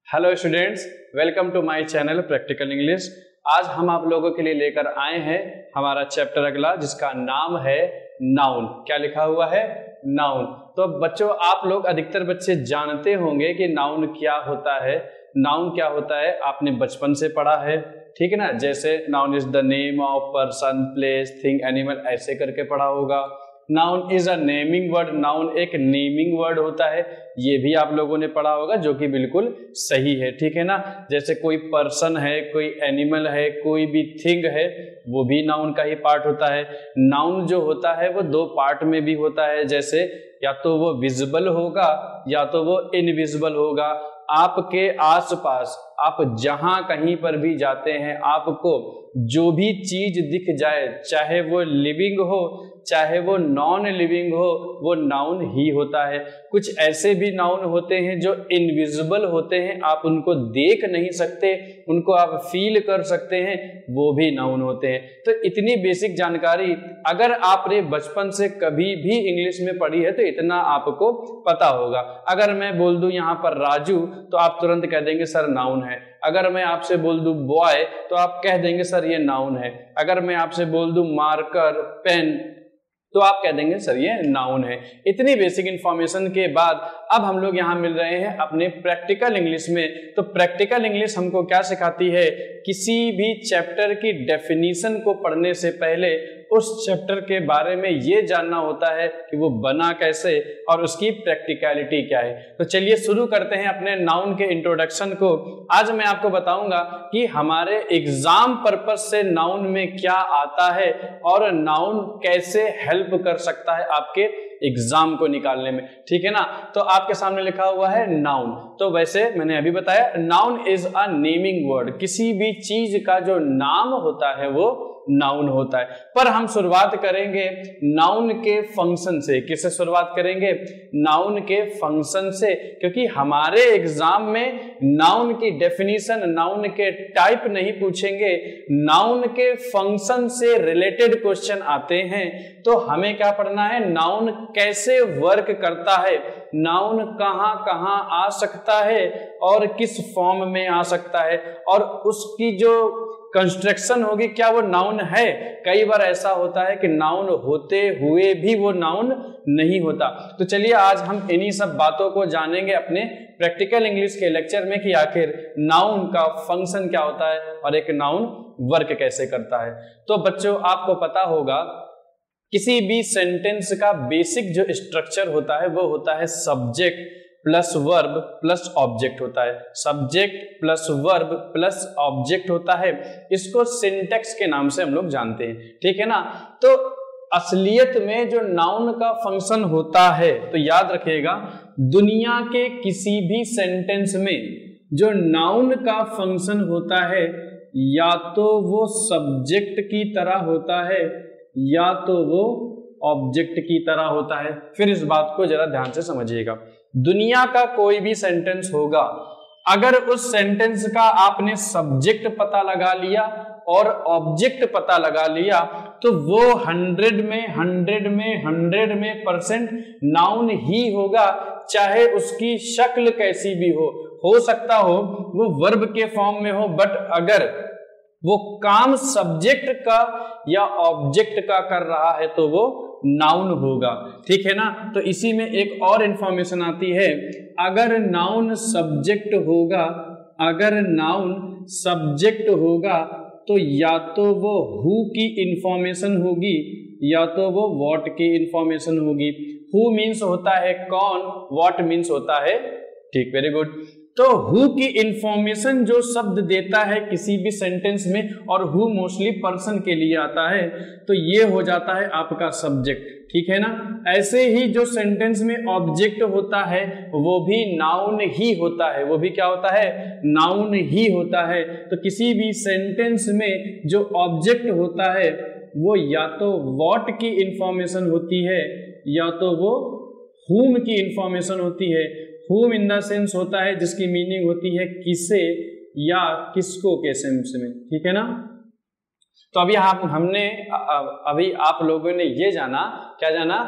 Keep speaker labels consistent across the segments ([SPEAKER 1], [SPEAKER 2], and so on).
[SPEAKER 1] Hello students, welcome to my channel practical English. आज हम आप लोगों के लिए लेकर आए हैं हमारा चैप्टर अगला, जिसका नाम है नाउन। क्या लिखा हुआ है? नाउन। तो बच्चों, आप लोग अधिकतर बच्चे जानते होंगे कि नाउन क्या होता है। नाउन क्या होता है आपने बचपन से पढ़ा है, ठीक है ना। जैसे noun is the name of person, place, thing, animal, ऐसे करके पढ़ा होगा। Noun is a naming word, noun एक नेमिंग वर्ड होता है, ये भी आप लोगों ने पढ़ा होगा, जो कि बिल्कुल सही है, ठीक है ना। जैसे कोई पर्सन है, कोई एनिमल है, कोई भी थिंग है, वो भी नाउन का ही पार्ट होता है। नाउन जो होता है वो दो पार्ट में भी होता है, जैसे या तो वो विजिबल होगा या तो वो इनविजिबल होगा। आपके आसपास आप जहां कहीं पर भी जाते हैं, आपको जो भी चीज दिख जाए, चाहे वो लिविंग हो चाहे वो नॉन लिविंग हो, वो नाउन ही होता है। कुछ ऐसे भी नाउन होते हैं जो इनविजिबल होते हैं, आप उनको देख नहीं सकते, उनको आप फील कर सकते हैं, वो भी नाउन होते हैं। तो इतनी बेसिक जानकारी अगर आपने बचपन से कभी भी इंग्लिश में पढ़ी है तो इतना आपको पता होगा। अगर मैं बोल दूं यहाँ पर राजू, तो आप तुरंत कह देंगे सर नाउन है। अगर मैं आपसे बोल दूं बॉय, तो आप कह देंगे सर ये नाउन है। अगर मैं आपसे बोल दूं मार्कर, पेन, तो आप कह देंगे सर ये नाउन है। इतनी बेसिक इंफॉर्मेशन के बाद अब हम लोग यहाँ मिल रहे हैं अपने प्रैक्टिकल इंग्लिश में। तो प्रैक्टिकल इंग्लिश हमको क्या सिखाती है? किसी भी चैप्टर की डेफिनेशन को पढ़ने से पहले उस चैप्टर के बारे में ये जानना होता है कि वो बना कैसे और उसकी प्रैक्टिकलिटी क्या है। तो चलिए शुरू करते हैं अपने नाउन के इंट्रोडक्शन को। आज मैं आपको बताऊंगा कि हमारे एग्जाम पर्पस से नाउन में क्या आता है और नाउन कैसे हेल्प कर सकता है आपके एग्जाम को निकालने में, ठीक है ना। तो आपके सामने लिखा हुआ है नाउन। तो वैसे मैंने अभी बताया, noun is a naming word. किसी भी चीज का जो नाम होता है वो नाउन होता है। पर हम शुरुआत करेंगे नाउन के फंक्शन से। किससे शुरुआत करेंगे? नाउन के फंक्शन से, क्योंकि हमारे एग्जाम में नाउन की डेफिनेशन, नाउन के टाइप नहीं पूछेंगे, नाउन के फंक्शन से रिलेटेड क्वेश्चन आते हैं। तो हमें क्या पढ़ना है? नाउन कैसे वर्क करता है, नाउन कहां कहां आ सकता है और किस फॉर्म में आ सकता है, और उसकी जो कंस्ट्रक्शन होगी, क्या वो नाउन है। कई बार ऐसा होता है कि नाउन होते हुए भी वो नाउन नहीं होता। तो चलिए आज हम इन्हीं सब बातों को जानेंगे अपने प्रैक्टिकल इंग्लिश के लेक्चर में कि आखिर नाउन का फंक्शन क्या होता है और एक नाउन वर्क कैसे करता है। तो बच्चों, आपको पता होगा किसी भी सेंटेंस का बेसिक जो स्ट्रक्चर होता है वो होता है subject plus verb plus object होता है। Subject plus verb plus object होता है। इसको सिंटैक्स के नाम से हम लोग जानते हैं, ठीक है ना। तो असलियत में जो नाउन का फंक्शन होता है, तो याद रखिएगा, दुनिया के किसी भी सेंटेंस में जो नाउन का फंक्शन होता है, या तो वो सब्जेक्ट की तरह होता है या तो वो ऑब्जेक्ट की तरह होता है। फिर इस बात को जरा ध्यान से समझिएगा। दुनिया का कोई भी सेंटेंस होगा, अगर उस सेंटेंस का आपने सब्जेक्ट पता लगा लिया और ऑब्जेक्ट पता लगा लिया, तो वो 100 में % नाउन ही होगा, चाहे उसकी शक्ल कैसी भी हो सकता हो वो वर्ब के फॉर्म में हो, बट अगर वो काम सब्जेक्ट का या ऑब्जेक्ट का कर रहा है तो वो नाउन होगा, ठीक है ना। तो इसी में एक और इंफॉर्मेशन आती है, अगर नाउन सब्जेक्ट होगा, अगर नाउन सब्जेक्ट होगा तो या तो वो हु की इंफॉर्मेशन होगी या तो वो व्हाट की इंफॉर्मेशन होगी। हु मीन्स होता है कौन, व्हाट मीन्स होता है, ठीक, वेरी गुड। तो हु की इंफॉर्मेशन जो शब्द देता है किसी भी सेंटेंस में, और हु मोस्टली पर्सन के लिए आता है, तो ये हो जाता है आपका सब्जेक्ट, ठीक है ना। ऐसे ही जो सेंटेंस में ऑब्जेक्ट होता है वो भी नाउन ही होता है, वो भी क्या होता है? नाउन ही होता है। तो किसी भी सेंटेंस में जो ऑब्जेक्ट होता है वो या तो व्हाट की इंफॉर्मेशन होती है या तो वो हुम की इंफॉर्मेशन होती है। हुम इन द सेंस होता है जिसकी मीनिंग होती है किसे या किसको के सेंस में, ठीक है ना। तो अभी हमने अभी आप लोगों ने ये जाना, क्या जाना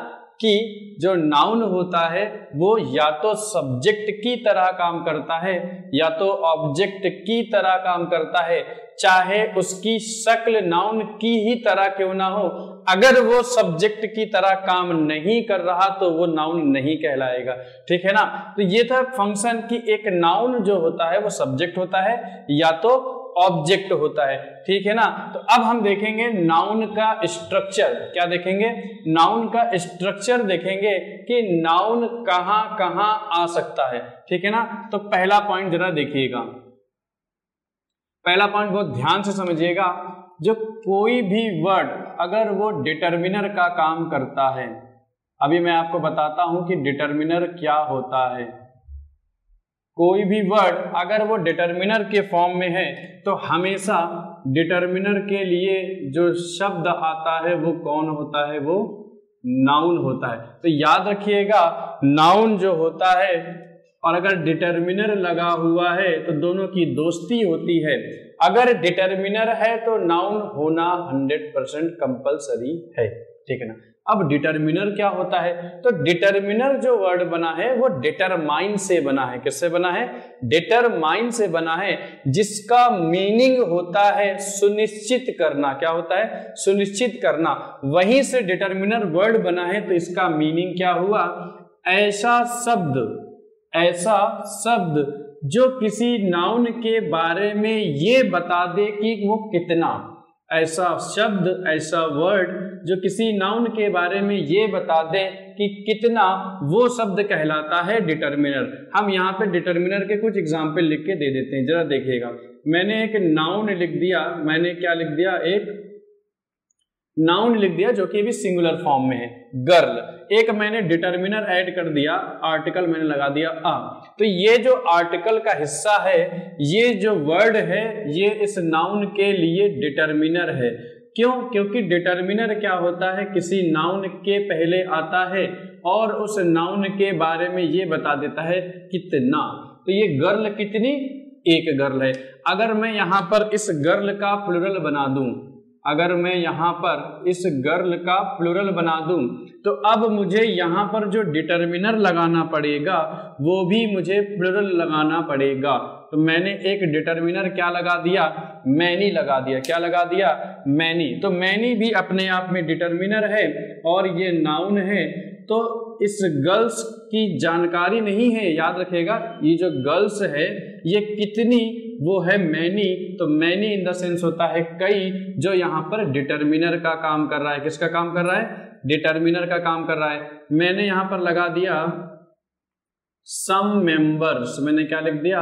[SPEAKER 1] कि जो नाउन होता है वो या तो सब्जेक्ट की तरह काम करता है या तो ऑब्जेक्ट की तरह काम करता है, चाहे उसकी शक्ल नाउन की ही तरह क्यों ना हो। अगर वो सब्जेक्ट की तरह काम नहीं कर रहा तो वो नाउन नहीं कहलाएगा, ठीक है ना। तो ये था फंक्शन कि एक नाउन जो होता है वो सब्जेक्ट होता है या तो ऑब्जेक्ट होता है, ठीक है ना। तो अब हम देखेंगे नाउन का स्ट्रक्चर। क्या देखेंगे? नाउन का स्ट्रक्चर देखेंगे कि नाउन कहां कहां आ सकता है, ठीक है ना। तो पहला पॉइंट जरा देखिएगा, पहला पॉइंट बहुत ध्यान से समझिएगा। जो कोई भी वर्ड अगर वो डिटरमिनर का काम करता है, अभी मैं आपको बताता हूं कि डिटरमिनर क्या होता है। कोई भी वर्ड अगर वो डिटरमिनर के फॉर्म में है तो हमेशा डिटरमिनर के लिए जो शब्द आता है वो कौन होता है? वो नाउन होता है। तो याद रखिएगा, नाउन जो होता है और अगर डिटरमिनर लगा हुआ है तो दोनों की दोस्ती होती है। अगर डिटरमिनर है तो नाउन होना 100% कंपलसरी है, ठीक है ना। अब डिटरमिनर क्या होता है? तो डिटरमिनर जो वर्ड बना है वो डिटरमाइन से बना है। किससे बना है? डिटरमाइन से बना है, जिसका मीनिंग होता है सुनिश्चित करना। क्या होता है? सुनिश्चित करना। वहीं से डिटरमिनर वर्ड बना है तो इसका मीनिंग क्या हुआ? ऐसा शब्द जो किसी नाउन के बारे में ये बता दे कि वो कितना। ऐसा शब्द, ऐसा वर्ड जो किसी नाउन के बारे में ये बता दे कि कितना, वो शब्द कहलाता है डिटरमिनर। हम यहाँ पे डिटरमिनर के कुछ एग्जाम्पल लिख के दे देते हैं, जरा देखिएगा। मैंने एक नाउन लिख दिया, मैंने क्या लिख दिया? एक नाउन लिख दिया जो कि भी सिंगुलर फॉर्म में है, गर्ल। एक मैंने डिटरमिनर ऐड कर दिया, आर्टिकल मैंने लगा दिया अ। तो ये जो आर्टिकल का हिस्सा है, ये जो वर्ड है, ये इस नाउन के लिए डिटरमिनर है। क्यों? क्योंकि डिटरमिनर क्या होता है? किसी नाउन के पहले आता है और उस नाउन के बारे में ये बता देता है कितना। तो ये गर्ल कितनी? एक गर्ल है। अगर मैं यहाँ पर इस गर्ल का प्लुरल बना दूं, अगर मैं यहाँ पर इस गर्ल का प्लुरल बना दूं तो अब मुझे यहाँ पर जो डिटरमिनर लगाना पड़ेगा वो भी मुझे प्लुरल लगाना पड़ेगा। तो मैंने एक डिटरमिनर क्या लगा दिया? मैनी लगा दिया। क्या लगा दिया? मैनी। तो मैनी भी अपने आप में डिटरमिनर है और ये नाउन है। तो इस गर्ल्स की जानकारी नहीं है, याद रखिएगा। ये जो गर्ल्स है ये कितनी, वो है मैनी। तो मैनी इन द सेंस होता है कई, जो यहाँ पर डिटरमिनर का काम कर रहा है। किसका काम कर रहा है? डिटरमिनर का काम कर रहा है। मैंने यहाँ पर लगा दिया सम मेंबर्स। मैंने क्या लिख दिया?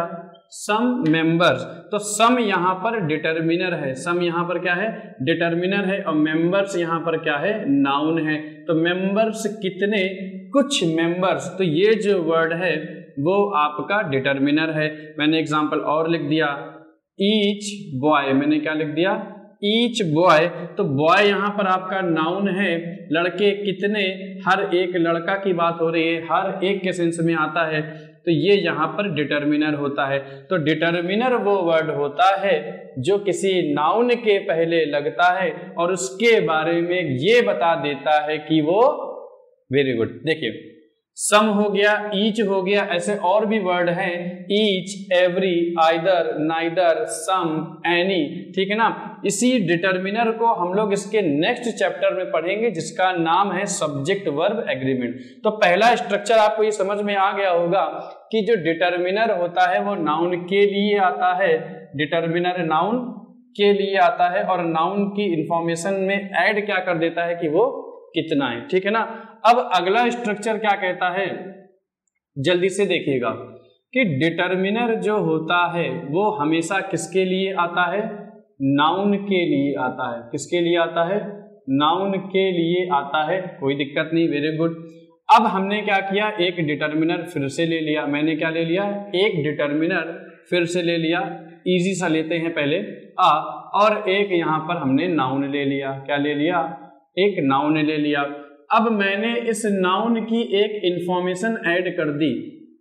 [SPEAKER 1] Some members. तो सम यहाँ पर डिटरमिनर है, सम यहाँ पर क्या है? डिटरमिनर है, और मेंबर्स यहाँ पर क्या है? नाउन है। तो मेंबर्स कितने? कुछ मेंबर्स। तो ये जो वर्ड है वो आपका डिटरमिनर है। मैंने एग्जांपल और लिख दिया, ईच बॉय। मैंने क्या लिख दिया? Each boy. तो बॉय यहाँ पर आपका नाउन है। लड़के कितने? हर एक लड़का की बात हो रही है, हर एक के सेंस में आता है। तो ये यहाँ पर डिटरमिनर होता है। तो डिटरमिनर वो वर्ड होता है जो किसी नाउन के पहले लगता है और उसके बारे में ये बता देता है कि वो, वेरी गुड, देखिए सम हो गया, ईच हो गया, ऐसे और भी वर्ड हैं, ईच, एवरी, आइदर, नाइदर, सम, एनी, ठीक है ना। इसी डिटरमिनर को हम लोग इसके नेक्स्ट चैप्टर में पढ़ेंगे जिसका नाम है सब्जेक्ट वर्ब एग्रीमेंट। तो पहला स्ट्रक्चर आपको ये समझ में आ गया होगा कि जो डिटरमिनर होता है वो नाउन के लिए आता है, डिटरमिनर नाउन के लिए आता है और नाउन की इंफॉर्मेशन में ऐड क्या कर देता है कि वो कितना है, ठीक है ना। अब अगला स्ट्रक्चर क्या कहता है, जल्दी से देखिएगा कि डिटरमिनर जो होता है वो हमेशा किसके लिए आता है? नाउन के लिए आता है। किसके लिए आता है? नाउन के लिए आता है। कोई दिक्कत नहीं, वेरी गुड। अब हमने क्या किया? एक डिटरमिनर फिर से ले लिया। मैंने क्या ले लिया? एक डिटरमिनर फिर से ले लिया। इजी सा लेते हैं पहले आ, और एक यहाँ पर हमने नाउन ले लिया। क्या ले लिया? एक नाउन ले लिया। अब मैंने इस नाउन की एक इंफॉर्मेशन ऐड कर दी।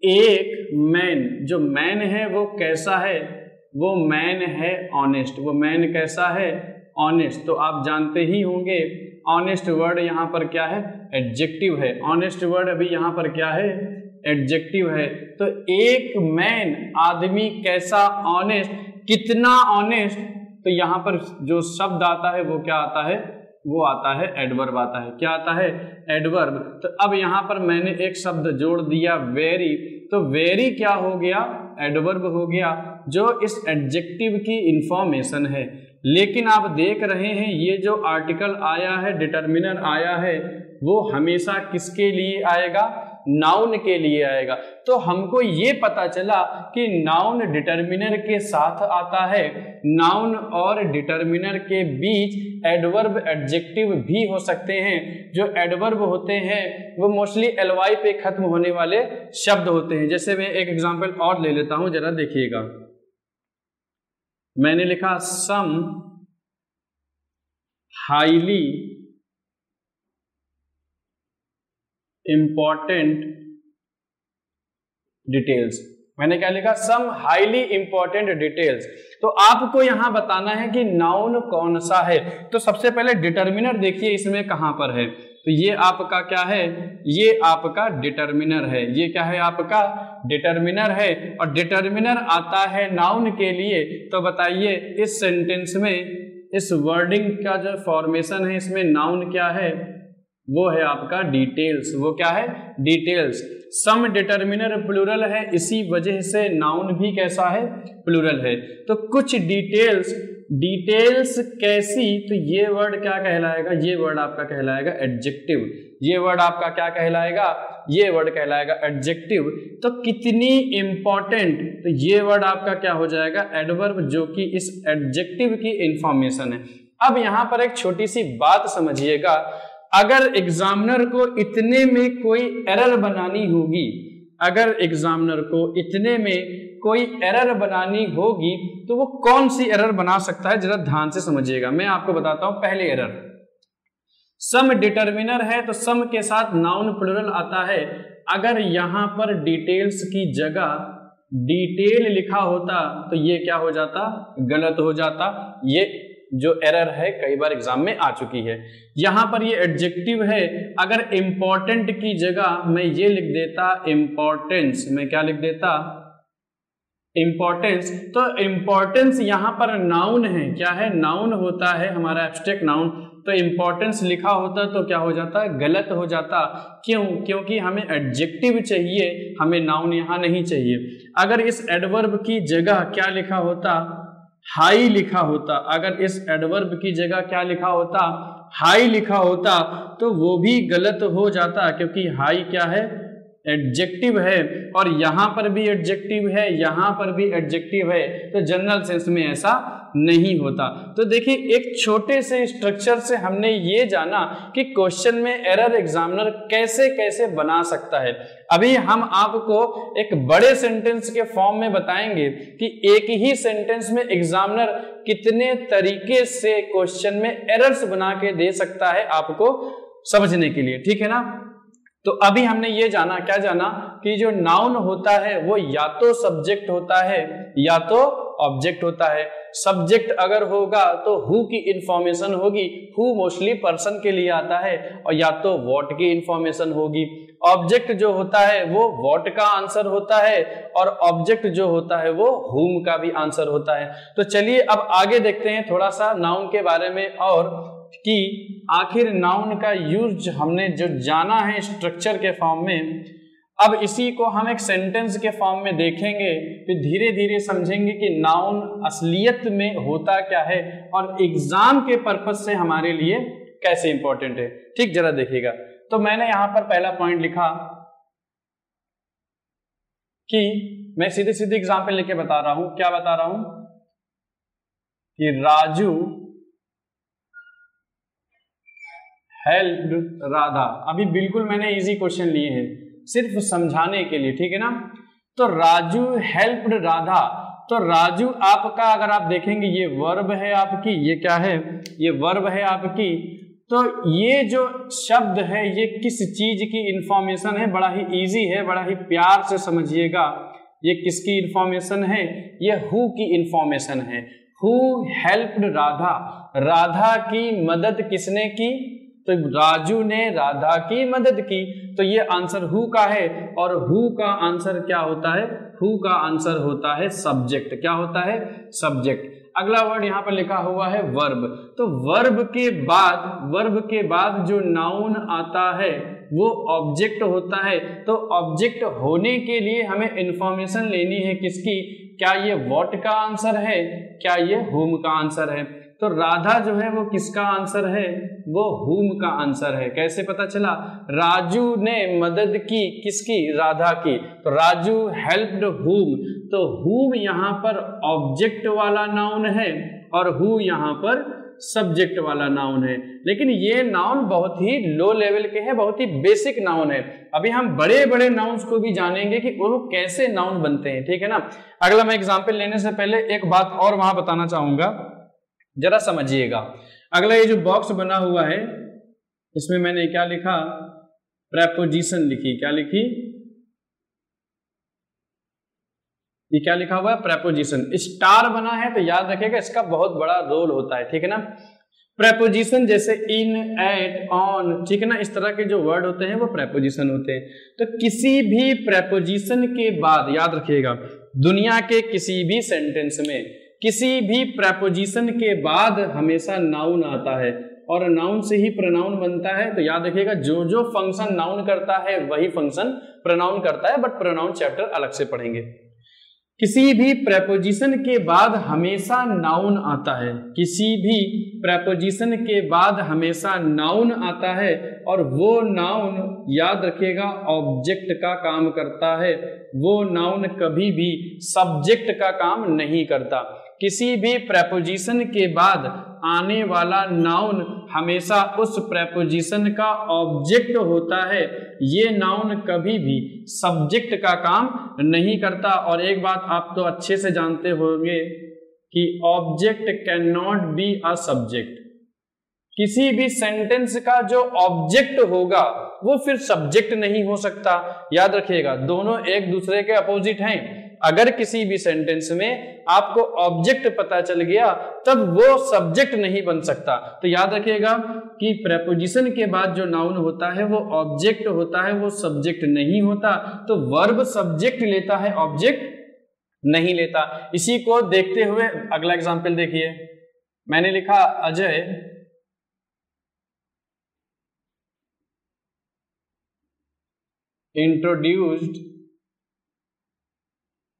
[SPEAKER 1] एक मैन, जो मैन है वो कैसा है? वो मैन है ऑनेस्ट। वो मैन कैसा है? ऑनेस्ट। तो आप जानते ही होंगे ऑनेस्ट वर्ड यहाँ पर क्या है, एडजेक्टिव है। ऑनेस्ट वर्ड अभी यहाँ पर क्या है, एडजेक्टिव है। तो एक मैन आदमी कैसा ऑनेस्ट, कितना ऑनेस्ट, तो यहाँ पर जो शब्द आता है वो क्या आता है, वो आता है एडवर्ब आता है। क्या आता है, एडवर्ब। तो अब यहाँ पर मैंने एक शब्द जोड़ दिया वेरी, तो वेरी क्या हो गया, एडवर्ब हो गया जो इस एडजेक्टिव की इंफॉर्मेशन है। लेकिन आप देख रहे हैं ये जो आर्टिकल आया है, डिटर्मिनर आया है, वो हमेशा किसके लिए आएगा, नाउन के लिए आएगा। तो हमको ये पता चला कि नाउन डिटर्मिनर के साथ आता है, नाउन और डिटर्मिनर के बीच एडवर्ब एडजेक्टिव भी हो सकते हैं। जो एडवर्ब होते हैं वो मोस्टली एलवाई पे खत्म होने वाले शब्द होते हैं। जैसे मैं एक एग्जांपल और ले लेता हूं, जरा देखिएगा। मैंने लिखा सम हाईली इंपॉर्टेंट डिटेल्स। मैंने क्या लिखा, सम हाईली इंपॉर्टेंट डिटेल्स। तो आपको यहां बताना है कि नाउन कौन सा है। तो सबसे पहले डिटर्मिनर देखिए इसमें कहां पर है। तो ये आपका क्या है, ये आपका डिटर्मिनर है। ये क्या है, आपका डिटर्मिनर है। और डिटर्मिनर आता है नाउन के लिए। तो बताइए इस सेंटेंस में, इस वर्डिंग का जो फॉर्मेशन है, इसमें नाउन क्या है, वो है आपका डिटेल्स। वो क्या है, डिटेल्स। सम डिटर्मिनर प्लूरल है, इसी वजह से नाउन भी कैसा है, प्लूरल है। तो कुछ डिटेल्स, डिटेल्स कैसी, तो ये वर्ड क्या कहलाएगा, ये वर्ड आपका कहलाएगा एडजेक्टिव। ये वर्ड आपका क्या कहलाएगा, ये वर्ड कहलाएगा एडजेक्टिव। तो कितनी इंपॉर्टेंट, तो ये वर्ड आपका क्या हो जाएगा, एडवर्ब, जो कि इस एडजेक्टिव की इंफॉर्मेशन है। अब यहां पर एक छोटी सी बात समझिएगा, अगर एग्जामिनर को इतने में कोई एरर बनानी होगी, अगर एग्जामिनर को इतने में कोई एरर बनानी होगी, तो वो कौन सी एरर बना सकता है, जरा ध्यान से समझिएगा। मैं आपको बताता हूं। पहले एरर, सम डिटर्मिनर है तो सम के साथ नाउन प्लूरल आता है। अगर यहां पर डिटेल्स की जगह डिटेल लिखा होता तो ये क्या हो जाता, गलत हो जाता। ये जो एरर है कई बार एग्जाम में आ चुकी है। यहां पर ये एडजेक्टिव है, अगर इंपॉर्टेंट की जगह मैं ये लिख देता इंपॉर्टेंस, मैं क्या लिख देता, इंपॉर्टेंस। तो इंपॉर्टेंस यहां पर नाउन है, क्या है, नाउन होता है हमारा एब्स्ट्रैक्ट नाउन। तो इंपॉर्टेंस लिखा होता तो क्या हो जाता है, गलत हो जाता। क्यों, क्योंकि हमें एडजेक्टिव चाहिए, हमें नाउन यहां नहीं चाहिए। अगर इस एडवर्ब की जगह क्या लिखा होता, हाई लिखा होता, अगर इस एडवर्ब की जगह क्या लिखा होता, हाई लिखा होता, तो वो भी गलत हो जाता, क्योंकि हाई क्या है, एडजेक्टिव है। और यहां पर भी एडजेक्टिव है, यहां पर भी एडजेक्टिव है। तो जनरल सेंस में ऐसा नहीं होता। तो देखिए एक छोटे से स्ट्रक्चर से हमने ये जाना कि क्वेश्चन में एरर एग्जामिनर कैसे कैसे बना सकता है। अभी हम आपको एक बड़े सेंटेंस के फॉर्म में बताएंगे कि एक ही सेंटेंस में एग्जामिनर कितने तरीके से क्वेश्चन में एरर्स बना के दे सकता है आपको समझने के लिए, ठीक है ना। तो अभी हमने ये जाना, क्या जाना, कि जो नाउन होता है वो या तो सब्जेक्ट होता है या तो ऑब्जेक्ट होता है। सब्जेक्ट अगर होगा तो हु की इंफॉर्मेशन होगी, हु मोस्टली पर्सन के लिए आता है, और या तो व्हाट की इंफॉर्मेशन होगी। ऑब्जेक्ट जो होता है वो व्हाट का आंसर होता है, और ऑब्जेक्ट जो होता है वो हुम का भी आंसर होता है। तो चलिए अब आगे देखते हैं थोड़ा सा नाउन के बारे में, और कि आखिर नाउन का यूज हमने जो जाना है स्ट्रक्चर के फॉर्म में, अब इसी को हम एक सेंटेंस के फॉर्म में देखेंगे, फिर धीरे धीरे समझेंगे कि नाउन असलियत में होता क्या है और एग्जाम के पर्पस से हमारे लिए कैसे इंपॉर्टेंट है। ठीक, जरा देखिएगा। तो मैंने यहां पर पहला पॉइंट लिखा कि मैं सीधे सीधे एग्जाम्पल लेके बता रहा हूं। क्या बता रहा हूं कि राजू हेल्प्ड राधा। अभी बिल्कुल मैंने इजी क्वेश्चन लिए हैं सिर्फ समझाने के लिए, ठीक है ना। तो राजू हेल्प्ड राधा, तो राजू आपका अगर आप देखेंगे ये वर्ब है आपकी, ये क्या है, ये वर्ब है आपकी। तो ये जो शब्द है ये किस चीज की इंफॉर्मेशन है, बड़ा ही इजी है, बड़ा ही प्यार से समझिएगा। ये किसकी इंफॉर्मेशन है, ये हु की इंफॉर्मेशन है। हु हेल्प्ड राधा, राधा की मदद किसने की, तो राजू ने राधा की मदद की, तो ये आंसर हु का है, और हु का आंसर क्या होता है, हु का आंसर होता है सब्जेक्ट। क्या होता है, सब्जेक्ट। अगला वर्ड यहाँ पर लिखा हुआ है वर्ब, तो वर्ब के बाद जो नाउन आता है वो ऑब्जेक्ट होता है। तो ऑब्जेक्ट होने के लिए हमें इंफॉर्मेशन लेनी है किसकी, क्या ये व्हाट का आंसर है, क्या ये हुम का आंसर है। तो राधा जो है वो किसका आंसर है, वो हुम का आंसर है। कैसे पता चला, राजू ने मदद की किसकी, राधा की, तो राजू हेल्प्ड हुम, तो हुम यहाँ पर ऑब्जेक्ट वाला नाउन है और हु यहाँ पर सब्जेक्ट वाला नाउन है। लेकिन ये नाउन बहुत ही लो लेवल के हैं, बहुत ही बेसिक नाउन है। अभी हम बड़े बड़े नाउन्स को भी जानेंगे कि वो कैसे नाउन बनते हैं, ठीक है ना। अगला मैं एग्जाम्पल लेने से पहले एक बात और वहां बताना चाहूंगा, जरा समझिएगा। अगला ये जो बॉक्स बना हुआ है इसमें मैंने क्या लिखा, प्रेपोजिशन लिखी। क्या लिखी, ये क्या लिखा हुआ है, प्रेपोजिशन। स्टार बना है तो याद रखिएगा इसका बहुत बड़ा रोल होता है, ठीक है ना। प्रेपोजिशन जैसे इन, एट, ऑन, ठीक है ना, इस तरह के जो वर्ड होते हैं वो प्रेपोजिशन होते हैं। तो किसी भी प्रेपोजिशन के बाद याद रखिएगा, दुनिया के किसी भी सेंटेंस में किसी भी प्रेपोजिशन के बाद हमेशा नाउन आता है और नाउन से ही प्रोनाउन बनता है। तो याद रखिएगा जो जो फंक्शन नाउन करता है वही फंक्शन प्रोनाउन करता है, बट प्रोनाउन चैप्टर अलग से पढ़ेंगे। किसी भी प्रेपोजिशन के बाद हमेशा नाउन आता है, किसी भी प्रेपोजिशन के बाद हमेशा नाउन आता है और वो नाउन याद रखिएगा ऑब्जेक्ट का काम करता है, वो नाउन कभी भी सब्जेक्ट का काम नहीं करता। किसी भी प्रेपोजिशन के बाद आने वाला नाउन हमेशा उस प्रेपोजिशन का ऑब्जेक्ट होता है, ये नाउन कभी भी सब्जेक्ट का काम नहीं करता। और एक बात आप तो अच्छे से जानते होंगे कि object can not be a subject. किसी भी सेंटेंस का जो ऑब्जेक्ट होगा वो फिर सब्जेक्ट नहीं हो सकता। याद रखिएगा दोनों एक दूसरे के अपोजिट हैं। अगर किसी भी सेंटेंस में आपको ऑब्जेक्ट पता चल गया तब वो सब्जेक्ट नहीं बन सकता। तो याद रखिएगा कि प्रेपोजिशन के बाद जो नाउन होता है वो ऑब्जेक्ट होता है, वो सब्जेक्ट नहीं होता। तो वर्ब सब्जेक्ट लेता है, ऑब्जेक्ट नहीं लेता। इसी को देखते हुए अगला एग्जाम्पल देखिए, मैंने लिखा अजय इंट्रोड्यूस्ड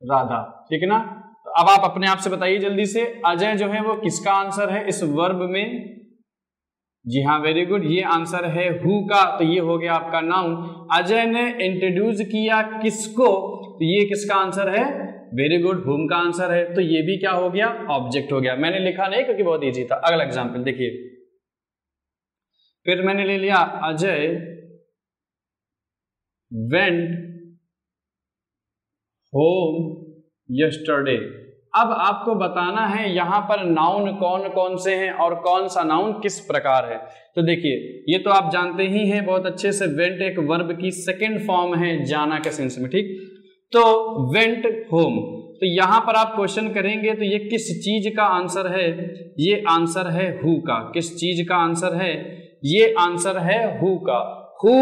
[SPEAKER 1] राधा, ठीक है ना। तो अब आप अपने आप से बताइए जल्दी से, अजय जो है वो किसका आंसर है इस वर्ब में? जी हाँ, वेरी गुड, ये आंसर है हु का। तो ये हो गया आपका नाउन। अजय ने इंट्रोड्यूस किया किसको, तो ये किसका आंसर है? वेरी गुड, हुम का आंसर है। तो ये भी क्या हो गया? ऑब्जेक्ट हो गया। मैंने लिखा नहीं क्योंकि बहुत इजी था। अगला एग्जाम्पल देखिए, फिर मैंने ले लिया अजय वेंट होम यस्टरडे। अब आपको बताना है यहां पर नाउन कौन कौन से हैं और कौन सा नाउन किस प्रकार है। तो देखिए, ये तो आप जानते ही हैं बहुत अच्छे से, वेंट एक वर्ब की सेकंड फॉर्म है जाना के सेंस में, ठीक। तो वेंट होम, तो यहां पर आप क्वेश्चन करेंगे तो ये किस चीज का आंसर है? ये आंसर है हु का। किस चीज का आंसर है? ये आंसर है हु का। हु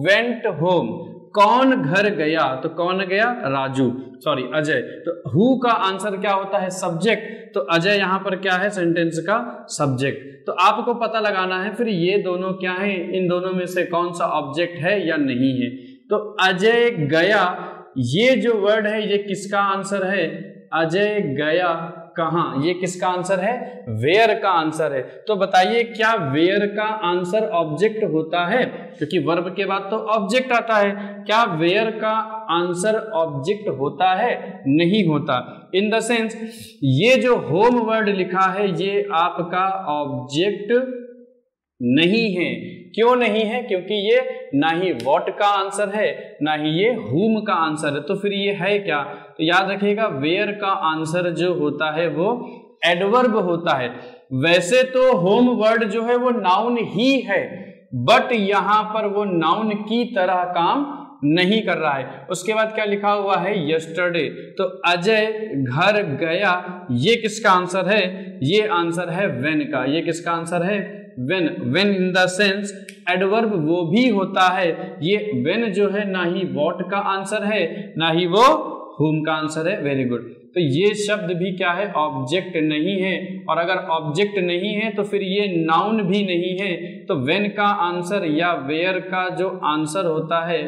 [SPEAKER 1] वेंट होम, कौन घर गया? तो कौन गया? राजू, सॉरी अजय। तो हु का आंसर क्या होता है? सब्जेक्ट। तो अजय यहां पर क्या है? सेंटेंस का सब्जेक्ट। तो आपको पता लगाना है फिर ये दोनों क्या है, इन दोनों में से कौन सा ऑब्जेक्ट है या नहीं है। तो अजय गया, ये जो वर्ड है ये किसका आंसर है? अजय गया कहां, ये किसका आंसर है? वेयर का आंसर है। तो बताइए क्या वेयर का आंसर ऑब्जेक्ट होता है? क्योंकि वर्ब के बाद तो ऑब्जेक्ट आता है। क्या वेयर का आंसर ऑब्जेक्ट होता है? नहीं होता। इन द सेंस ये जो होम वर्ड लिखा है ये आपका ऑब्जेक्ट नहीं है। क्यों नहीं है? क्योंकि ये ना ही व्हाट का आंसर है ना ही ये हुम का आंसर है। तो फिर ये है क्या? तो याद रखिएगा वेयर का आंसर जो होता है वो एडवर्ब होता है। वैसे तो होम वर्ड जो है वो नाउन ही है, बट यहां पर वो नाउन की तरह काम नहीं कर रहा है। उसके बाद क्या लिखा हुआ है? यस्टरडे। तो अजय घर गया, ये किसका आंसर है? ये आंसर है वेन का। ये किसका आंसर है? When, when in the sense adverb वो भी होता है। ये व्हेन जो है ना ही व्हाट का आंसर है ना ही वो whom का आंसर है। Very good. तो ये शब्द भी क्या है, ऑब्जेक्ट नहीं है, और अगर ऑब्जेक्ट नहीं है तो फिर ये नाउन भी नहीं है। तो व्हेन का आंसर या वेयर का जो आंसर होता है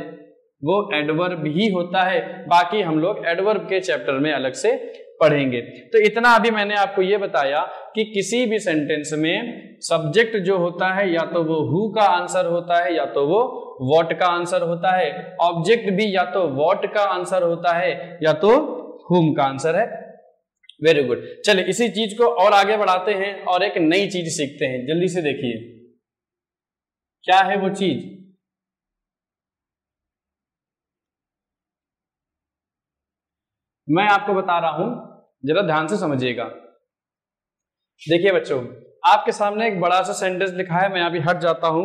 [SPEAKER 1] वो एडवर्ब ही होता है। बाकी हम लोग एडवर्ब के चैप्टर में अलग से पढ़ेंगे। तो इतना अभी मैंने आपको ये बताया कि किसी भी सेंटेंस में सब्जेक्ट जो होता है या तो वो हु का आंसर होता है या तो वो व्हाट का आंसर होता है। ऑब्जेक्ट भी या तो व्हाट का आंसर होता है या तो whom का आंसर है। Very good. चलिए इसी चीज को और आगे बढ़ाते हैं और एक नई चीज सीखते हैं। जल्दी से देखिए क्या है वो चीज। मैं आपको बता रहा हूं, जरा ध्यान से समझिएगा। देखिए बच्चों, आपके सामने एक बड़ा सा सेंटेंस लिखा है। मैं अभी हट जाता हूं,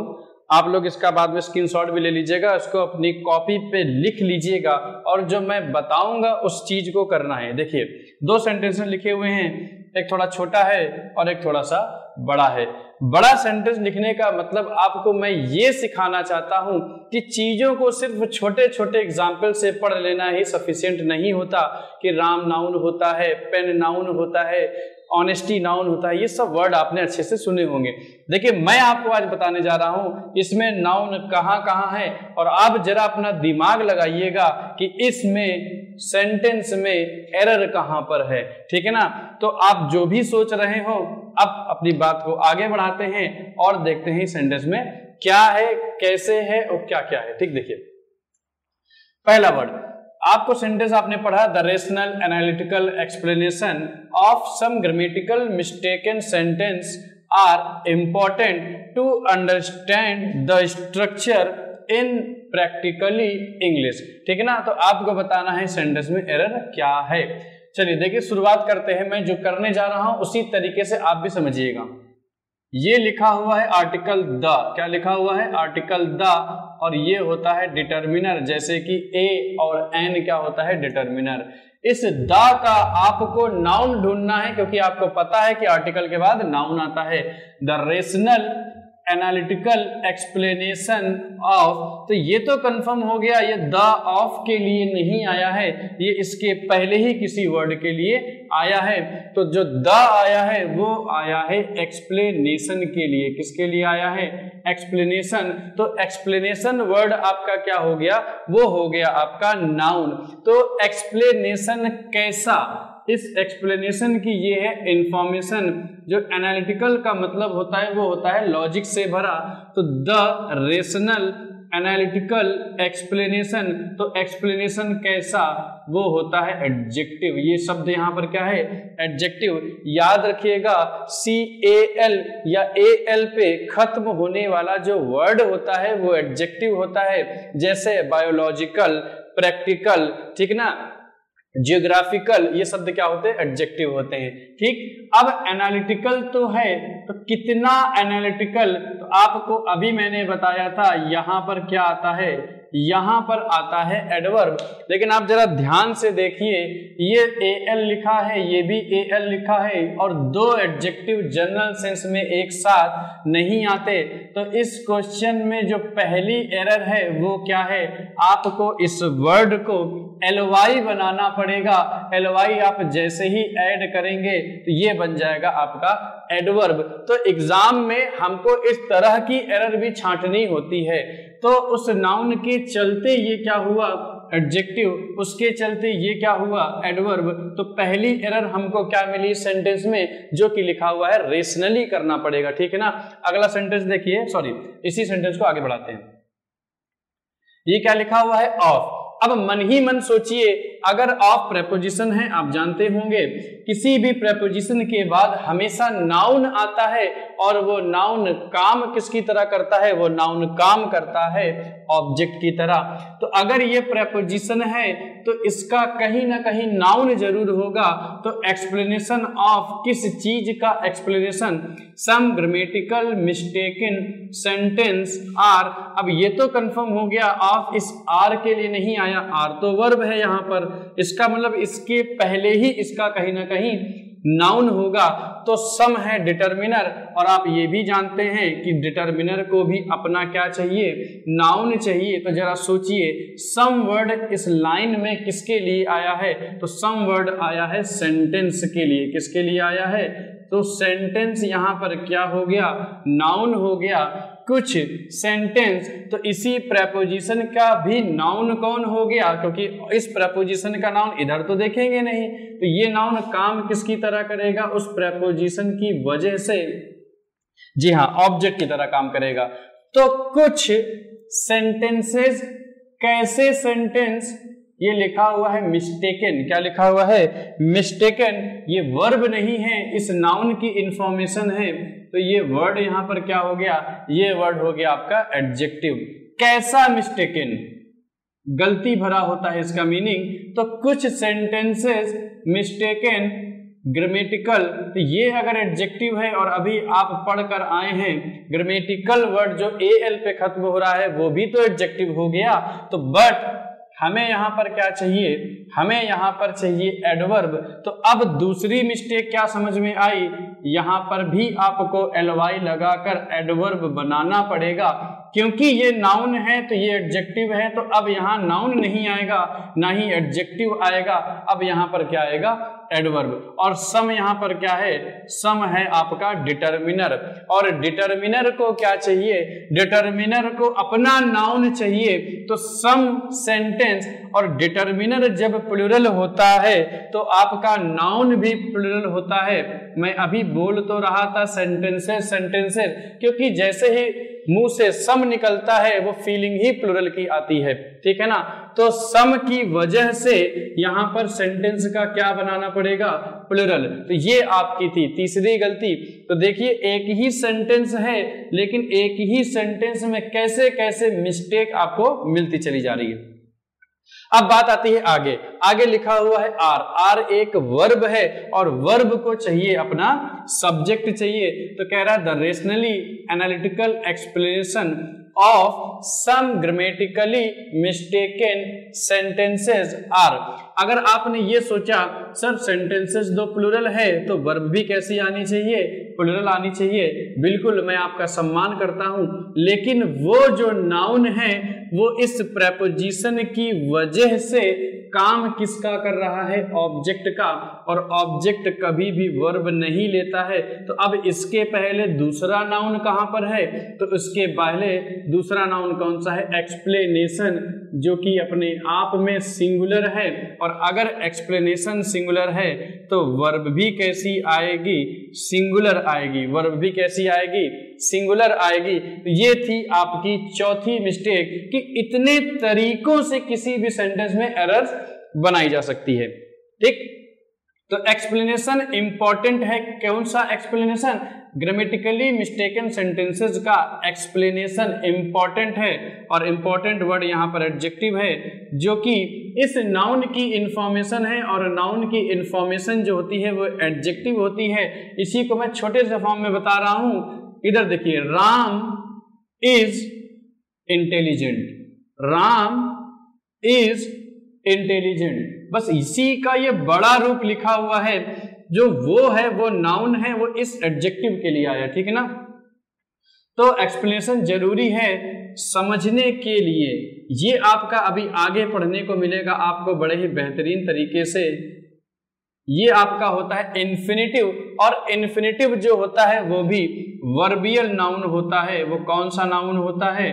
[SPEAKER 1] आप लोग इसका बाद में स्क्रीनशॉट भी ले लीजिएगा, इसको अपनी कॉपी पे लिख लीजिएगा और जो मैं बताऊंगा उस चीज को करना है। देखिए दो सेंटेंसेस लिखे हुए हैं, एक थोड़ा छोटा है और एक थोड़ा सा बड़ा है। बड़ा सेंटेंस लिखने का मतलब आपको मैं ये सिखाना चाहता हूं कि चीजों को सिर्फ छोटे छोटे एग्जाम्पल से पढ़ लेना ही सफिशिएंट नहीं होता। कि राम नाउन होता है, पेन नाउन होता है, ऑनेस्टी नाउन होता है, ये सब वर्ड आपने अच्छे से सुने होंगे। देखिए मैं आपको आज बताने जा रहा हूं इसमें नाउन कहां कहां है, और आप जरा अपना दिमाग लगाइएगा कि इसमें सेंटेंस में एरर कहां पर है। ठीक है ना। तो आप जो भी सोच रहे हो अब अपनी बात को आगे बढ़ाते हैं और देखते हैं सेंटेंस में क्या है, कैसे है और क्या क्या है। ठीक, देखिए पहला वर्ड आपको सेंटेंस आपने पढ़ा, the rational analytical explanation of some grammatical mistaken sentence are important to understand the structure in practically English. ठीक है ना। तो आपको बताना है सेंटेंस में एरर क्या है। चलिए देखिए शुरुआत करते हैं। मैं जो करने जा रहा हूं उसी तरीके से आप भी समझिएगा। ये लिखा हुआ है आर्टिकल द, क्या लिखा हुआ है, आर्टिकल द, और ये होता है डिटर्मिनर, जैसे कि ए और एन क्या होता है, डिटर्मिनर। इस द का आपको नाउन ढूंढना है क्योंकि आपको पता है कि आर्टिकल के बाद नाउन आता है। The rational analytical explanation of, तो ये तो कंफर्म हो गया ये द ऑफ के लिए नहीं आया है, ये इसके पहले ही किसी वर्ड के लिए आया है। तो जो द आया है वो आया है एक्सप्लेनेशन के लिए। किसके लिए आया है, एक्सप्लेनेशन। तो एक्सप्लेनेशन वर्ड आपका क्या हो गया, वो हो गया आपका नाउन। तो एक्सप्लेनेशन कैसा, इस एक्सप्लेनेशन की ये है इंफॉर्मेशन। जो एनालिटिकल का मतलब होता है वो होता है लॉजिक से भरा। तो द रेशनल एनालिटिकल एक्सप्लेनेशन, तो एक्सप्लेनेशन कैसा, वो होता है एडजेक्टिव। ये शब्द यहाँ पर क्या है, एडजेक्टिव। याद रखिएगा CAL या AL पे खत्म होने वाला जो वर्ड होता है वो एडजेक्टिव होता है। जैसे बायोलॉजिकल, प्रैक्टिकल, ठीक ना, जियोग्राफिकल, ये शब्द क्या होते हैं, एडजेक्टिव होते हैं। ठीक। अब एनालिटिकल तो है, तो कितना एनालिटिकल, तो आपको अभी मैंने बताया था यहां पर क्या आता है, यहां पर आता है एडवर्ब। लेकिन आप जरा ध्यान से देखिए, ये AL लिखा है, ये भी AL लिखा है, और दो एडजेक्टिव जनरल सेंस में एक साथ नहीं आते। तो इस क्वेश्चन में जो पहली एरर है वो क्या है, आपको इस वर्ड को LY बनाना पड़ेगा। LY आप जैसे ही ऐड करेंगे तो ये बन जाएगा आपका एडवर्ब। तो एग्जाम में हमको इस तरह की एरर भी छांटनी होती है। तो उस नाउन के चलते ये क्या हुआ, एडजेक्टिव, उसके चलते ये क्या हुआ, एडवर्ब। तो पहली एरर हमको क्या मिली सेंटेंस में, जो कि लिखा हुआ है रेशनली करना पड़ेगा। ठीक है ना। अगला सेंटेंस देखिए, सॉरी इसी सेंटेंस को आगे बढ़ाते हैं। ये क्या लिखा हुआ है, ऑफ। अब मन ही मन सोचिए, अगर ऑफ प्रेपोजिशन है, आप जानते होंगे किसी भी प्रेपोजिशन के बाद हमेशा नाउन आता है, और वो नाउन काम किसकी तरह करता है, वो नाउन काम करता है ऑब्जेक्ट की तरह। तो अगर ये प्रेपोजिशन है तो इसका कहीं ना कहीं नाउन जरूर होगा। तो एक्सप्लेनेशन ऑफ किस चीज का explanation, some grammatical mistaken sentence are. अब ये तो कंफर्म हो गया ऑफ इस आर के लिए नहीं आया, आर तो वर्ब है यहाँ पर, इसका मतलब इसके पहले ही इसका कहीं ना कहीं नाउन होगा तो सम है डिटर्मिनर, और आप ये भी जानते हैं कि डिटर्मिनर को भी अपना क्या चाहिए, नाउन चाहिए। तो जरा सोचिए सम वर्ड इस लाइन में किसके लिए आया है, तो सम वर्ड आया है सेंटेंस के लिए। किसके लिए आया है, तो सेंटेंस यहाँ पर क्या हो गया, नाउन हो गया। कुछ सेंटेंस, तो इसी प्रेपोजिशन का भी नाउन कौन हो गया, क्योंकि इस प्रेपोजिशन का नाउन इधर तो देखेंगे नहीं, तो ये नाउन काम किसकी तरह करेगा, उस प्रेपोजिशन की वजह से, जी हाँ, ऑब्जेक्ट की तरह काम करेगा। तो कुछ सेंटेंसेस, कैसे सेंटेंस, ये लिखा हुआ है मिस्टेकन, क्या लिखा हुआ है, मिस्टेकन, ये वर्ब नहीं है, इस नाउन की इंफॉर्मेशन है। तो ये वर्ड यहां पर क्या हो गया, ये वर्ड हो गया आपका एडजेक्टिव। कैसा मिस्टेकन, गलती भरा होता है इसका मीनिंग। तो कुछ सेंटेंसेस मिस्टेकन ग्रामेटिकल, तो ये अगर एडजेक्टिव है और अभी आप पढ़कर आए हैं ग्रामेटिकल वर्ड जो एल पे खत्म हो रहा है वो भी तो एडजेक्टिव हो गया। तो बट हमें यहां पर क्या चाहिए, हमें यहां पर चाहिए एडवर्ब। तो अब दूसरी मिस्टेक क्या समझ में आई, यहां पर भी आपको एलवाई लगाकर एडवर्ब बनाना पड़ेगा, क्योंकि ये नाउन है तो ये एडजेक्टिव है। तो अब यहां नाउन नहीं आएगा, ना ही एडजेक्टिव आएगा, अब यहां पर क्या आएगा, एडवर्ब। और सम यहां पर क्या है, सम है आपका डिटर्मिनर। और डिटर्मिनर को क्या चाहिए, डिटर्मिनर को अपना नाउन चाहिए। तो सम सेंटेंस, और डिटर्मिनर जब प्लुरल होता है तो आपका नाउन भी प्लुरल होता है। मैं अभी बोल तो रहा था सेंटेंसेस सेंटेंसेस, क्योंकि जैसे ही मुंह से सम निकलता है वो फीलिंग ही प्लुरल की आती है, ठीक है ना। तो सम की वजह से यहां पर सेंटेंस का क्या बनाना पड़ेगा, प्लुरल। तो ये आपकी थी तीसरी गलती। तो देखिए एक ही सेंटेंस है लेकिन एक ही सेंटेंस में कैसे कैसे मिस्टेक आपको मिलती चली जा रही है। अब बात आती है आगे, आगे लिखा हुआ है आर। आर एक वर्ब है और वर्ब को चाहिए अपना सब्जेक्ट चाहिए। तो कह रहा है the rationally analytical explanation of some grammatically mistaken sentences are. अगर आपने ये सोचा सर सेंटेंसेस दो प्लुरल है तो वर्ब भी कैसी आनी चाहिए, प्लुरल आनी चाहिए, बिल्कुल मैं आपका सम्मान करता हूं, लेकिन वो जो नाउन है वो इस प्रेपोजिशन की वजह से काम किसका कर रहा है, ऑब्जेक्ट का। और ऑब्जेक्ट कभी भी वर्ब नहीं लेता है। तो अब इसके पहले दूसरा नाउन कहां पर है, तो इसके पहले दूसरा नाउन कौन सा है, एक्सप्लेनेशन, जो कि अपने आप में सिंगुलर है। और अगर एक्सप्लेनेशन सिंगुलर है तो वर्ब भी कैसी आएगी, सिंगुलर आएगी। वर्ब भी कैसी आएगी, सिंगुलर आएगी। ये थी आपकी चौथी मिस्टेक कि इतने तरीकों से किसी भी सेंटेंस में एरर्स बनाई जा सकती है, ठीक। तो एक्सप्लेनेशन इंपॉर्टेंट है। कौन सा एक्सप्लेनेशन, ग्रामेटिकली मिस्टेकन सेंटेंसेस का एक्सप्लेनेशन इंपॉर्टेंट है। और इंपॉर्टेंट वर्ड यहां पर एडजेक्टिव है जो कि इस नाउन की इंफॉर्मेशन है, और नाउन की इंफॉर्मेशन जो होती है वो एडजेक्टिव होती है। इसी को मैं छोटे से फॉर्म में बता रहा हूं। इधर देखिए, Ram is intelligent, Ram is intelligent, बस इसी का ये बड़ा रूप लिखा हुआ है। जो वो है वो नाउन है, वो इस एडजेक्टिव के लिए आया, ठीक है ना। तो एक्सप्लेनेशन जरूरी है समझने के लिए। ये आपका अभी आगे पढ़ने को मिलेगा आपको बड़े ही बेहतरीन तरीके से। ये आपका होता है इन्फिनिटिव, और इन्फिनिटिव जो होता है वो भी वर्बियल नाउन होता है। वो कौन सा नाउन होता है,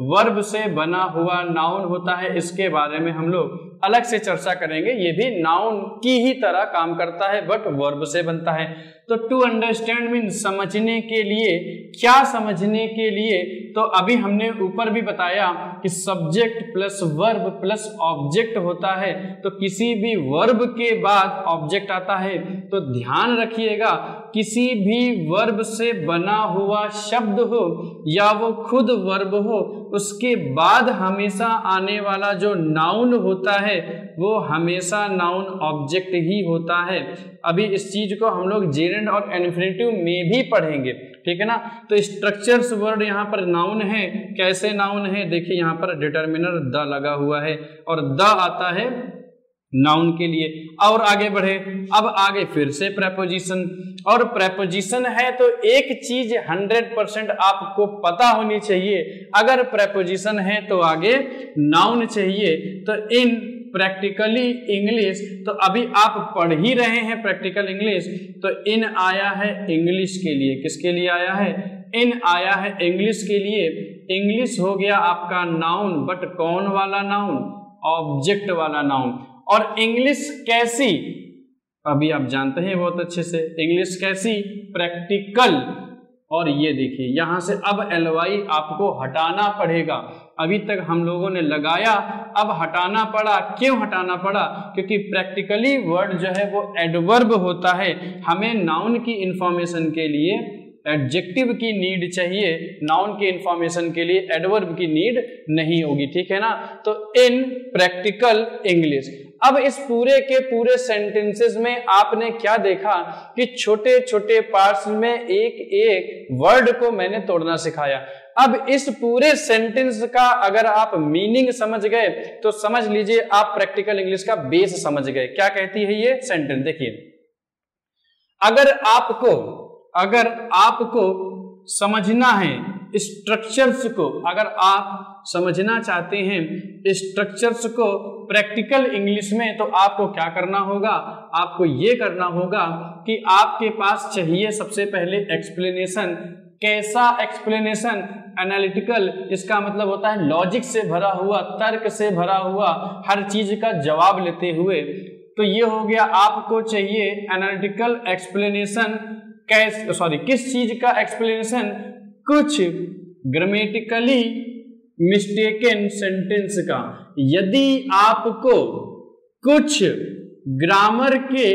[SPEAKER 1] वर्ब से बना हुआ नाउन होता है। इसके बारे में हम लोग अलग से चर्चा करेंगे। ये भी नाउन की ही तरह काम करता है बट वर्ब से बनता है। तो टू अंडरस्टैंड मीन समझने के लिए, क्या समझने के लिए, तो अभी हमने ऊपर भी बताया कि subject plus verb plus object होता है। तो किसी भी वर्ब के बाद ऑब्जेक्ट आता है। तो ध्यान रखिएगा किसी भी वर्ब से बना हुआ शब्द हो या वो खुद वर्ब हो, उसके बाद हमेशा आने वाला जो नाउन होता है वो हमेशा नाउन ऑब्जेक्ट ही होता है। अभी इस चीज को हम लोग जेरेंड और इन्फिनिटिव में भी पढ़ेंगे, ठीक है ना। तो स्ट्रक्चर्स वर्ड यहाँ पर नाउन है। कैसे नाउन है, देखिए यहाँ पर डिटर्मिनर द लगा हुआ है और द आता है नाउन के लिए। और आगे बढ़े, अब आगे फिर से प्रेपोजिशन, और प्रेपोजिशन है तो एक चीज 100% आपको पता होनी चाहिए, अगर प्रेपोजिशन है तो आगे नाउन चाहिए। तो इन प्रैक्टिकली इंग्लिश, तो अभी आप पढ़ ही रहे हैं प्रैक्टिकल इंग्लिश, तो इन आया है इंग्लिश के लिए। किसके लिए आया है? इन आया है इंग्लिश के लिए। इंग्लिश हो गया आपका नाउन, बट कौन वाला नाउन? ऑब्जेक्ट वाला नाउन। और इंग्लिश कैसी, अभी आप जानते हैं बहुत अच्छे से, इंग्लिश कैसी? प्रैक्टिकल। और ये देखिए यहां से अब LY आपको हटाना पड़ेगा, अभी तक हम लोगों ने लगाया, अब हटाना पड़ा। क्यों हटाना पड़ा? क्योंकि प्रैक्टिकली वर्ड जो है वो एडवर्ब होता है, हमें नाउन की इंफॉर्मेशन के लिए एडजेक्टिव की नीड चाहिए, नाउन की इंफॉर्मेशन के लिए एडवर्ब की नीड नहीं होगी, ठीक है ना। तो इन प्रैक्टिकल इंग्लिश। अब इस पूरे के पूरे सेंटेंसेस में आपने क्या देखा कि छोटे छोटे पार्ट्स में एक एक वर्ड को मैंने तोड़ना सिखाया। अब इस पूरे सेंटेंस का अगर आप मीनिंग समझ गए तो समझ लीजिए आप प्रैक्टिकल इंग्लिश का बेस समझ गए। क्या कहती है ये सेंटेंस? देखिए, अगर आपको समझना है स्ट्रक्चर्स को, अगर आप समझना चाहते हैं स्ट्रक्चर्स को प्रैक्टिकल इंग्लिश में, तो आपको क्या करना होगा? आपको ये करना होगा कि आपके पास चाहिए सबसे पहले एक्सप्लेनेशन। कैसा एक्सप्लेनेशन? एनालिटिकल। इसका मतलब होता है लॉजिक से भरा हुआ, तर्क से भरा हुआ, हर चीज का जवाब लेते हुए। तो ये हो गया, आपको चाहिए एनालिटिकल एक्सप्लेनेशन। किस चीज का एक्सप्लेनेशन? कुछ ग्रामेटिकली मिस्टेकन सेंटेंस का। यदि आपको कुछ ग्रामर के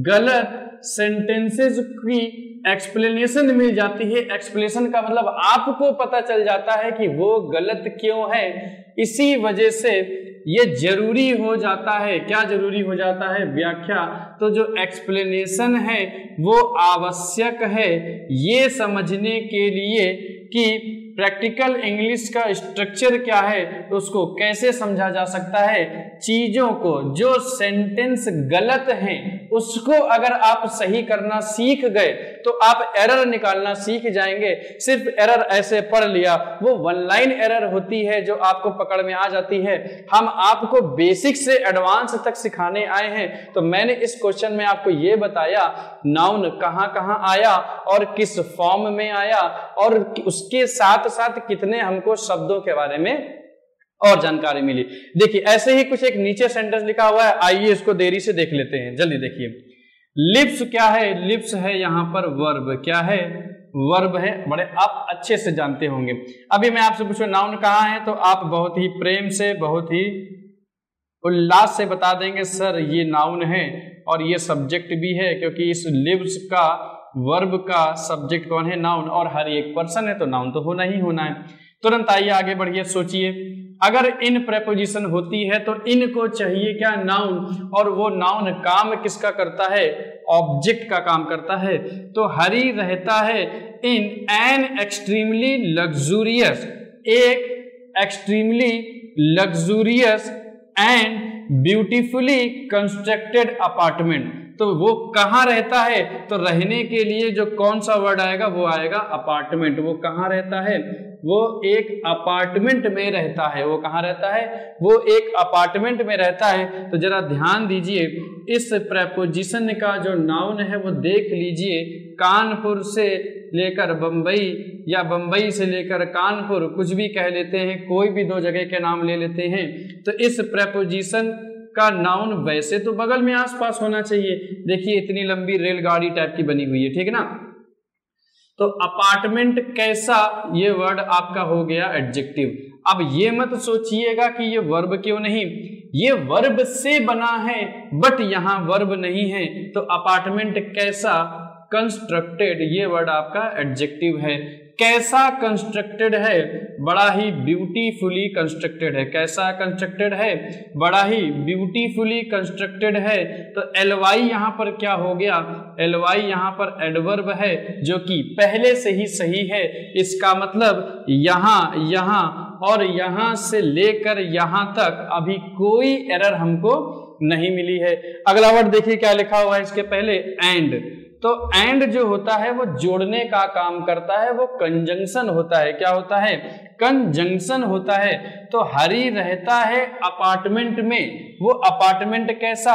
[SPEAKER 1] गलत सेंटेंसेस की एक्सप्लेनेशन मिल जाती है, एक्सप्लेनेशन का मतलब आपको पता चल जाता है कि वो गलत क्यों है, इसी वजह से ये जरूरी हो जाता है। क्या जरूरी हो जाता है? व्याख्या। तो जो एक्सप्लेनेशन है वो आवश्यक है ये समझने के लिए कि प्रैक्टिकल इंग्लिश का स्ट्रक्चर क्या है, उसको कैसे समझा जा सकता है। चीजों को, जो सेंटेंस गलत हैं उसको अगर आप सही करना सीख गए तो आप एरर निकालना सीख जाएंगे। सिर्फ एरर ऐसे पढ़ लिया, वो वन लाइन एरर होती है जो आपको पकड़ में आ जाती है। हम आपको बेसिक से एडवांस तक सिखाने आए हैं। तो मैंने इस क्वेश्चन में आपको ये बताया नाउन कहां कहां आया और किस फॉर्म में आया, और उसके साथ साथ कितने हमको शब्दों के बारे में और जानकारी मिली। देखिए ऐसे ही कुछ एक नीचे सेंटेंस लिखा हुआ है, आइए इसको देरी से देख लेते हैं, जल्दी देखिए। लिप्स क्या है? लिप्स है यहाँ पर वर्ब। क्या है? वर्ब है। बड़े आप अच्छे से जानते होंगे। अभी मैं आपसे पूछूं नाउन कहाँ है, तो आप बहुत ही प्रेम से, बहुत ही उल्लास से बता देंगे सर ये नाउन है और ये सब्जेक्ट भी है, क्योंकि इस लिप्स का वर्ब का सब्जेक्ट कौन है? नाउन। और हर एक पर्सन है तो नाउन तो होना ही होना है। तुरंत आइए आगे बढ़िए, सोचिए। अगर इन प्रेपोजिशन होती है तो इनको चाहिए क्या? नाउन। और वो नाउन काम किसका करता है? ऑब्जेक्ट का काम करता है। तो हरी रहता है इन एन एक्सट्रीमली लग्जूरियस, एक extremely luxurious and beautifully constructed apartment. तो वो कहाँ रहता है? तो रहने के लिए जो कौन सा वर्ड आएगा? वो आएगा अपार्टमेंट। वो कहाँ रहता है? वो एक अपार्टमेंट में रहता है। वो कहाँ रहता है? वो एक अपार्टमेंट में रहता है। तो जरा ध्यान दीजिए, इस प्रेपोजिशन का जो नाउन है वो देख लीजिए, कानपुर से लेकर बंबई या बंबई से लेकर कानपुर, कुछ भी कह लेते हैं, कोई भी दो जगह के नाम ले लेते हैं। तो इस प्रेपोजिशन का नाउन वैसे तो बगल में आसपास होना चाहिए। देखिए इतनी लंबी रेलगाड़ी टाइप की बनी हुई है, ठीक है ना। तो अपार्टमेंट कैसा, ये वर्ड आपका हो गया एडजेक्टिव। अब ये मत सोचिएगा कि ये वर्ब क्यों नहीं, ये वर्ब से बना है बट यहां वर्ब नहीं है। तो अपार्टमेंट कैसा, कंस्ट्रक्टेड, ये वर्ड आपका एडजेक्टिव है। कैसा कंस्ट्रक्टेड है? बड़ा ही ब्यूटीफुली कंस्ट्रक्टेड है। कैसा कंस्ट्रक्टेड है? बड़ा ही ब्यूटीफुली कंस्ट्रक्टेड है। तो LY यहाँ पर क्या हो गया? LY यहाँ पर एडवर्ब है जो कि पहले से ही सही है। इसका मतलब यहाँ, यहाँ और यहाँ से लेकर यहाँ तक अभी कोई एरर हमको नहीं मिली है। अगला वर्ड देखिए क्या लिखा हुआ है इसके पहले, एंड। तो एंड जो होता है वो जोड़ने का काम करता है, वो कंजंक्शन होता है। क्या होता है? कंजंक्शन होता है। तो हरी रहता है अपार्टमेंट में, वो अपार्टमेंट कैसा?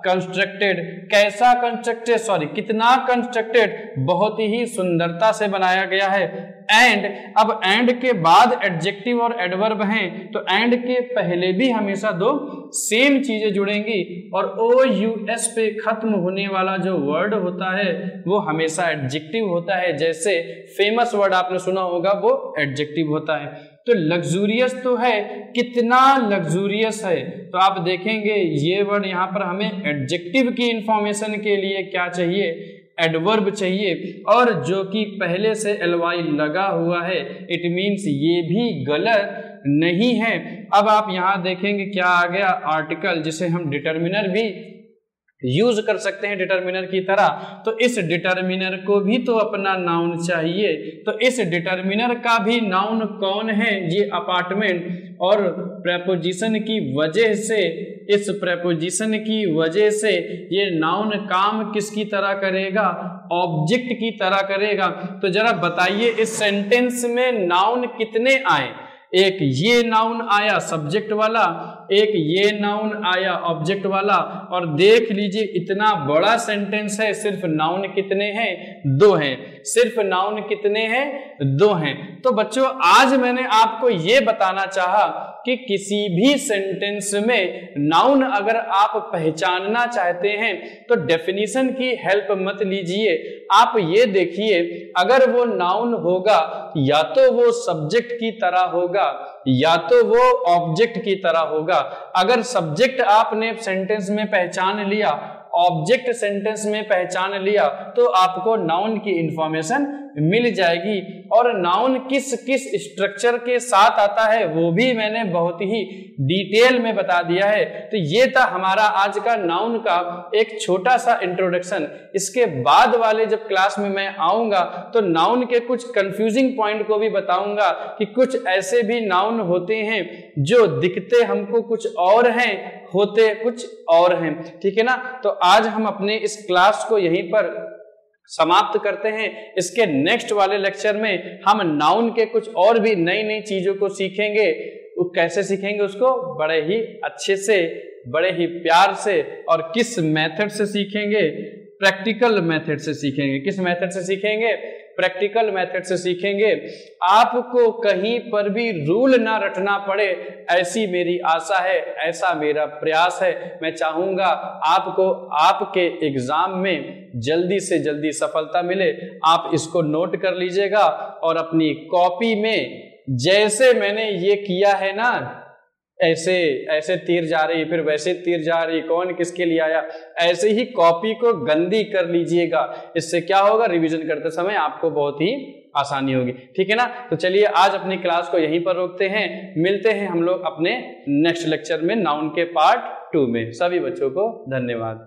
[SPEAKER 1] कंस्ट्रक्टेड। कैसा कंस्ट्रक्टेड? सॉरी, कितना कंस्ट्रक्टेड? बहुत ही सुंदरता से बनाया गया है। एंड, अब एंड के बाद एडजेक्टिव और एडवर्ब हैं, तो एंड के पहले भी हमेशा दो सेम चीजें जुड़ेंगी, और ओ यू एस पे खत्म होने वाला जो वर्ड होता है वो हमेशा एडजेक्टिव होता है। जैसे फेमस वर्ड आपने सुना होगा, वो एडजेक्टिव होता है। तो लग्जूरियस तो है, कितना लग्जूरियस है, तो आप देखेंगे ये वर्ड यहाँ पर हमें एडजेक्टिव की इंफॉर्मेशन के लिए क्या चाहिए? एडवर्ब चाहिए, और जो कि पहले से एलवाई लगा हुआ है, इट मीन्स ये भी गलत नहीं है। अब आप यहाँ देखेंगे क्या आ गया? आर्टिकल, जिसे हम डिटर्मिनर भी यूज कर सकते हैं डिटर्मिनर की तरह। तो इस डिटर्मिनर को भी तो अपना नाउन चाहिए, तो इस डिटर्मिनर का भी नाउन कौन है? ये अपार्टमेंट। और प्रेपोजिशन की वजह से, इस प्रेपोजिशन की वजह से ये नाउन काम किसकी तरह करेगा? ऑब्जेक्ट की तरह करेगा। तो जरा बताइए इस सेंटेंस में नाउन कितने आए? एक ये नाउन आया सब्जेक्ट वाला, एक ये नाउन आया ऑब्जेक्ट वाला, और देख लीजिए इतना बड़ा सेंटेंस है, सिर्फ नाउन कितने हैं? 2 हैं। सिर्फ नाउन कितने हैं? 2 हैं। तो बच्चों आज मैंने आपको ये बताना चाहा कि किसी भी सेंटेंस में नाउन अगर आप पहचानना चाहते हैं तो डेफिनेशन की हेल्प मत लीजिए। आप ये देखिए, अगर वो नाउन होगा या तो वो सब्जेक्ट की तरह होगा या तो वो ऑब्जेक्ट की तरह होगा। अगर सब्जेक्ट आपने सेंटेंस में पहचान लिया, ऑब्जेक्ट सेंटेंस में पहचान लिया, तो आपको नाउन की इंफॉर्मेशन मिल जाएगी। और नाउन किस किस स्ट्रक्चर के साथ आता है वो भी मैंने बहुत ही डिटेल में बता दिया है। तो ये था हमारा आज का नाउन का एक छोटा सा इंट्रोडक्शन। इसके बाद वाले जब क्लास में मैं आऊंगा तो नाउन के कुछ कंफ्यूजिंग पॉइंट को भी बताऊंगा कि कुछ ऐसे भी नाउन होते हैं जो दिखते हमको कुछ और हैं, होते कुछ और हैं। ठीक है ना? तो आज हम अपने इस क्लास को यहीं पर समाप्त करते हैं। इसके नेक्स्ट वाले लेक्चर में हम नाउन के कुछ और भी नई नई चीजों को सीखेंगे। कैसे सीखेंगे उसको? बड़े ही अच्छे से, बड़े ही प्यार से, और किस मेथड से सीखेंगे? प्रैक्टिकल मेथड से सीखेंगे। किस मेथड से सीखेंगे? प्रैक्टिकल मेथड से सीखेंगे। आपको कहीं पर भी रूल ना रटना पड़े, ऐसी मेरी आशा है, ऐसा मेरा प्रयास है। मैं चाहूंगा आपको आपके एग्जाम में जल्दी से जल्दी सफलता मिले। आप इसको नोट कर लीजिएगा और अपनी कॉपी में जैसे मैंने ये किया है ना, ऐसे ऐसे तीर जा रही, फिर वैसे तीर जा रही, कौन किसके लिए आया, ऐसे ही कॉपी को गंदी कर लीजिएगा। इससे क्या होगा? रिवीजन करते समय आपको बहुत ही आसानी होगी। ठीक है ना? तो चलिए आज अपनी क्लास को यहीं पर रोकते हैं। मिलते हैं हम लोग अपने नेक्स्ट लेक्चर में नाउन के पार्ट 2 में। सभी बच्चों को धन्यवाद।